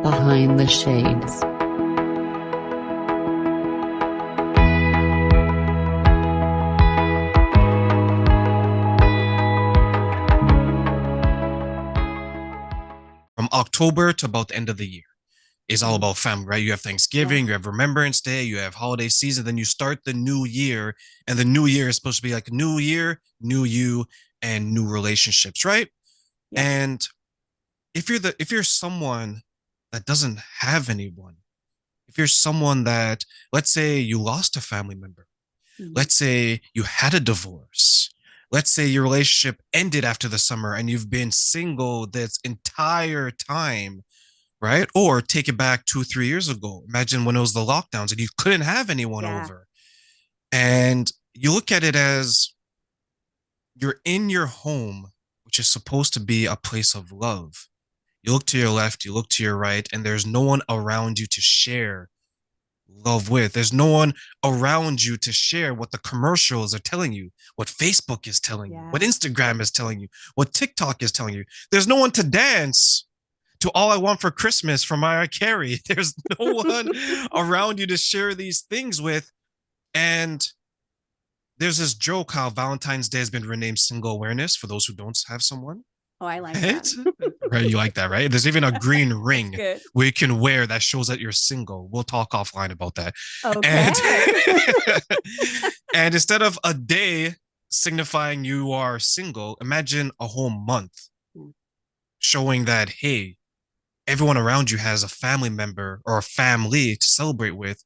Behind the Shades. From October to about the end of the year is all about family, right? You have Thanksgiving, you have Remembrance Day, you have holiday season, then you start the new year, and the new year is supposed to be like new year, new you, and new relationships, right? Yep. And if you're someone that doesn't have anyone, if you're someone that, let's say you lost a family member, Mhm. let's say you had a divorce, let's say your relationship ended after the summer and you've been single this entire time, right? Or take it back 2, 3 years ago. Imagine when it was the lockdowns and you couldn't have anyone Yeah. over. And you look at it as you're in your home, which is supposed to be a place of love. You look to your left, you look to your right, and there's no one around you to share love with. There's no one around you to share what the commercials are telling you, what Facebook is telling you, what Yeah. Instagram is telling you, what TikTok is telling you. There's no one to dance to All I Want for Christmas from Mariah Carey. There's no one around you to share these things with. And there's this joke how Valentine's Day has been renamed Single Awareness for those who don't have someone. Oh, I like that. Right? Right. You like that, right? There's even a green That's ring good. where you can wear that shows that you're single. We'll talk offline about that. And Okay. and instead of a day signifying you are single, imagine a whole month showing that, hey, everyone around you has a family member or a family to celebrate with,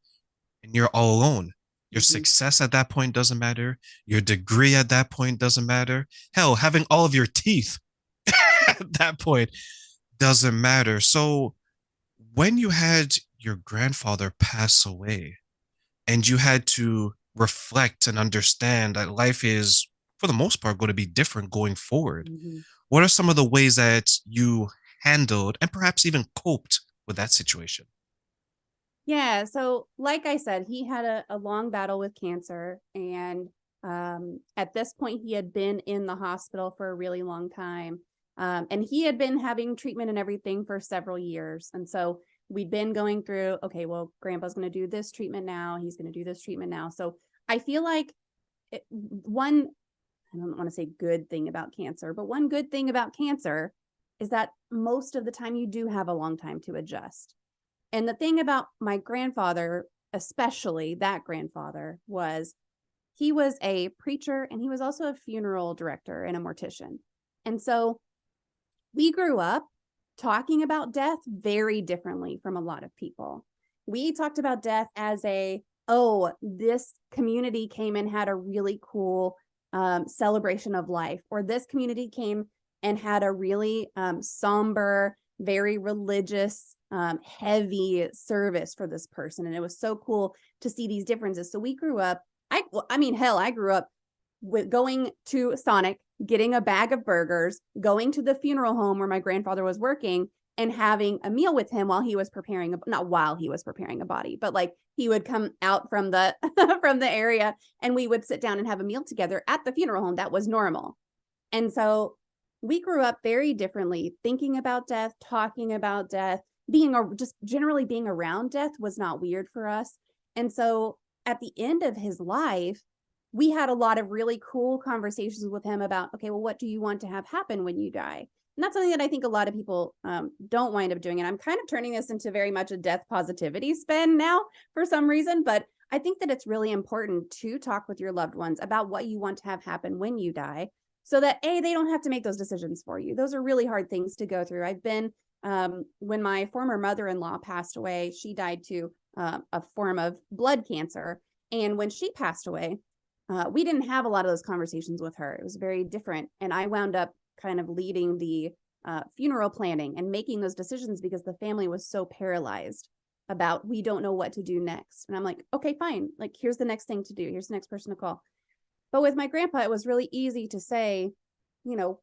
and you're all alone. Your Mhm. success at that point doesn't matter. Your degree at that point doesn't matter. Hell, having all of your teeth at that point doesn't matter. So when you had your grandfather pass away and you had to reflect and understand that life is, for the most part, going to be different going forward, Mhm. what are some of the ways that you handled and perhaps even coped with that situation? Yeah. So, like I said, he had a long battle with cancer. And at this point, he had been in the hospital for a really long time. And he had been having treatment and everything for several years. And so, we'd been going through, okay, well, grandpa's going to do this treatment now. He's going to do this treatment now. So, I feel like one, I don't want to say good thing about cancer, but one good thing about cancer is that most of the time you do have a long time to adjust. And the thing about my grandfather, especially that grandfather, was he was a preacher and he was also a funeral director and a mortician. And so we grew up talking about death very differently from a lot of people. We talked about death as oh, this community came and had a really cool celebration of life, or this community came and had a really somber, very religious, heavy service for this person. And it was so cool to see these differences. So we grew up, I mean, hell, I grew up with going to Sonic, getting a bag of burgers, going to the funeral home where my grandfather was working, and having a meal with him while he was preparing not while he was preparing a body, but like he would come out from the from the area and we would sit down and have a meal together at the funeral home. That was normal. And so we grew up very differently, thinking about death, talking about death, just generally being around death was not weird for us. And so at the end of his life, we had a lot of really cool conversations with him about, okay, well, what do you want to have happen when you die? And that's something that I think a lot of people don't wind up doing. And I'm kind of turning this into very much a death positivity spin now for some reason. But I think that it's really important to talk with your loved ones about what you want to have happen when you die, so that they don't have to make those decisions for you. Those are really hard things to go through. I've been when my former mother-in-law passed away, she died to a form of blood cancer. And when she passed away, we didn't have a lot of those conversations with her. It was very different. And I wound up kind of leading the funeral planning and making those decisions because the family was so paralyzed about, we don't know what to do next. And I'm like, okay, fine. Like, here's the next thing to do. Here's the next person to call. But with my grandpa, it was really easy to say,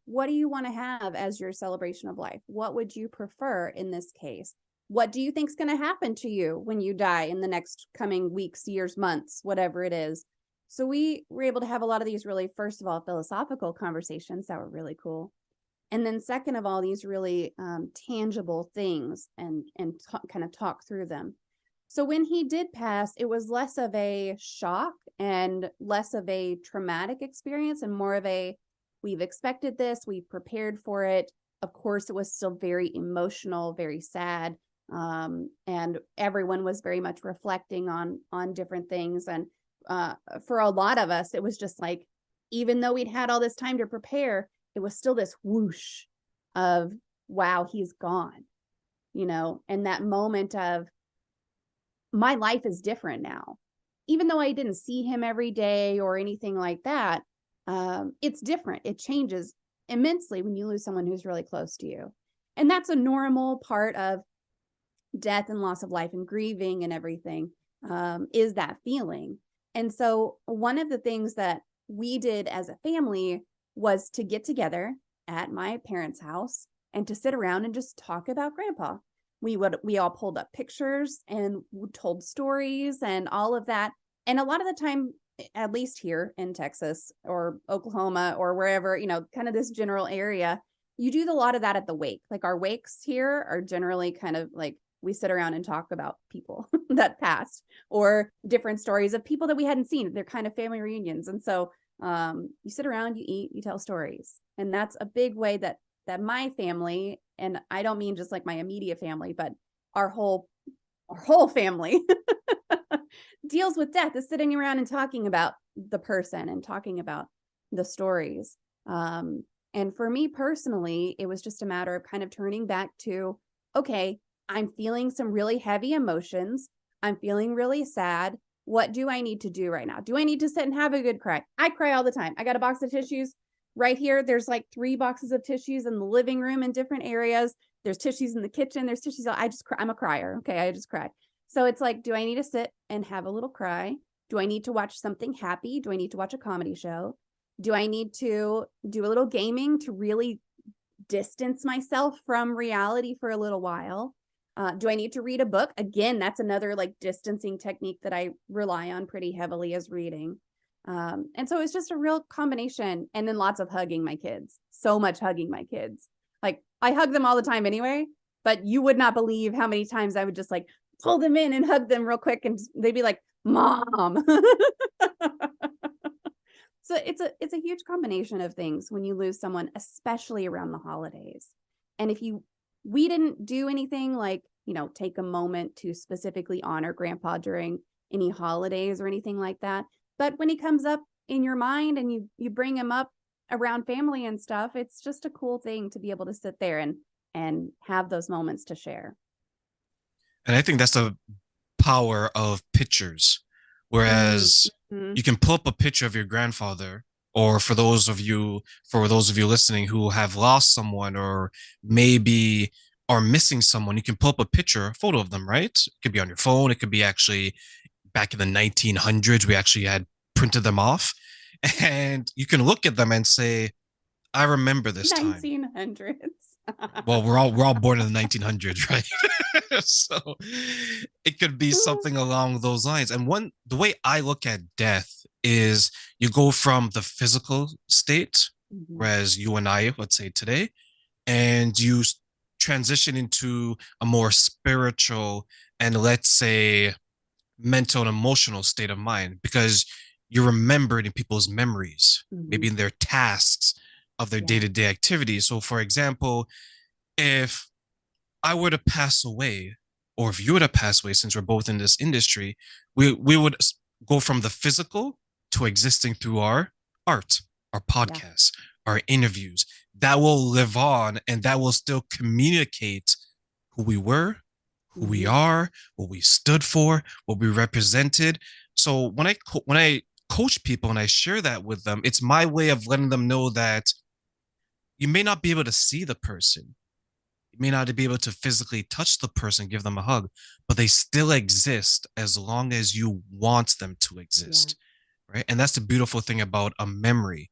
what do you want to have as your celebration of life? What would you prefer in this case? What do you think's going to happen to you when you die in the next coming weeks, years, months, whatever it is? So we were able to have a lot of these really, first of all, philosophical conversations that were really cool. And then second of all, these really tangible things and kind of talk through them. So when he did pass, it was less of a shock and less of a traumatic experience and more of a, we've expected this, we've prepared for it. Of course, it was still very emotional, very sad. And everyone was very much reflecting on different things. And for a lot of us, it was just like, even though we'd had all this time to prepare, it was still this whoosh of, wow, he's gone, and that moment of, my life is different now. Even though I didn't see him every day or anything like that, it's different. It changes immensely when you lose someone who's really close to you. And that's a normal part of death and loss of life and grieving and everything, is that feeling. And so one of the things that we did as a family was to get together at my parents' house and to sit around and just talk about Grandpa. We all pulled up pictures and told stories and all of that. And a lot of the time, at least here in Texas or Oklahoma or wherever, kind of this general area, you do a lot of that at the wake. Like our wakes here are generally kind of like, we sit around and talk about people that passed or different stories of people that we hadn't seen. They're kind of family reunions. And so you sit around, you eat, you tell stories. And that's a big way that my family, and I don't mean just like my immediate family, but our whole family deals with death, is sitting around and talking about the person and talking about the stories. And for me personally, it was just a matter of kind of turning back to, okay, I'm feeling some really heavy emotions. I'm feeling really sad. What do I need to do right now? Do I need to sit and have a good cry? I cry all the time. I got a box of tissues right here. There's like 3 boxes of tissues in the living room in different areas. There's tissues in the kitchen. There's tissues. I just cry. I'm a crier. Okay. I just cry. So it's like, do I need to sit and have a little cry? Do I need to watch something happy? Do I need to watch a comedy show? Do I need to do a little gaming to really distance myself from reality for a little while? Do I need to read a book? Again, that's another like distancing technique that I rely on pretty heavily, is reading. And so it's just a real combination. And then lots of hugging my kids. So much hugging my kids. Like I hug them all the time anyway, but you would not believe how many times I would just like pull them in and hug them real quick. And they'd be like, Mom. So it's a huge combination of things when you lose someone, especially around the holidays. And we didn't do anything like, take a moment to specifically honor Grandpa during any holidays or anything like that. But when he comes up in your mind and you bring him up around family and stuff, it's just a cool thing to be able to sit there and have those moments to share. And I think that's the power of pictures. Whereas you can pull up a picture of your grandfather, or for those of you listening who have lost someone or maybe are missing someone, you can pull up a photo of them, right? It could be on your phone. It could be actually back in the 1900s, we actually had printed them off, and you can look at them and say, I remember this 1900s. Well, we're all born in the 1900s, right? So it could be something along those lines. And the way I look at death is you go from the physical state, whereas you and I, let's say today, and you transition into a more spiritual and, let's say, mental and emotional state of mind, because you're remembered in people's memories, maybe in their tasks of their day-to-day activities. So for example, if I were to pass away, or if you were to pass away, since we're both in this industry, we would go from the physical to existing through our art, our podcasts, our interviews. That will live on, and that will still communicate who we were, who we are, what we stood for, what we represented. So when I coach people and I share that with them, it's my way of letting them know that you may not be able to see the person. You may not be able to physically touch the person, give them a hug, but they still exist as long as you want them to exist. Right? And that's the beautiful thing about a memory.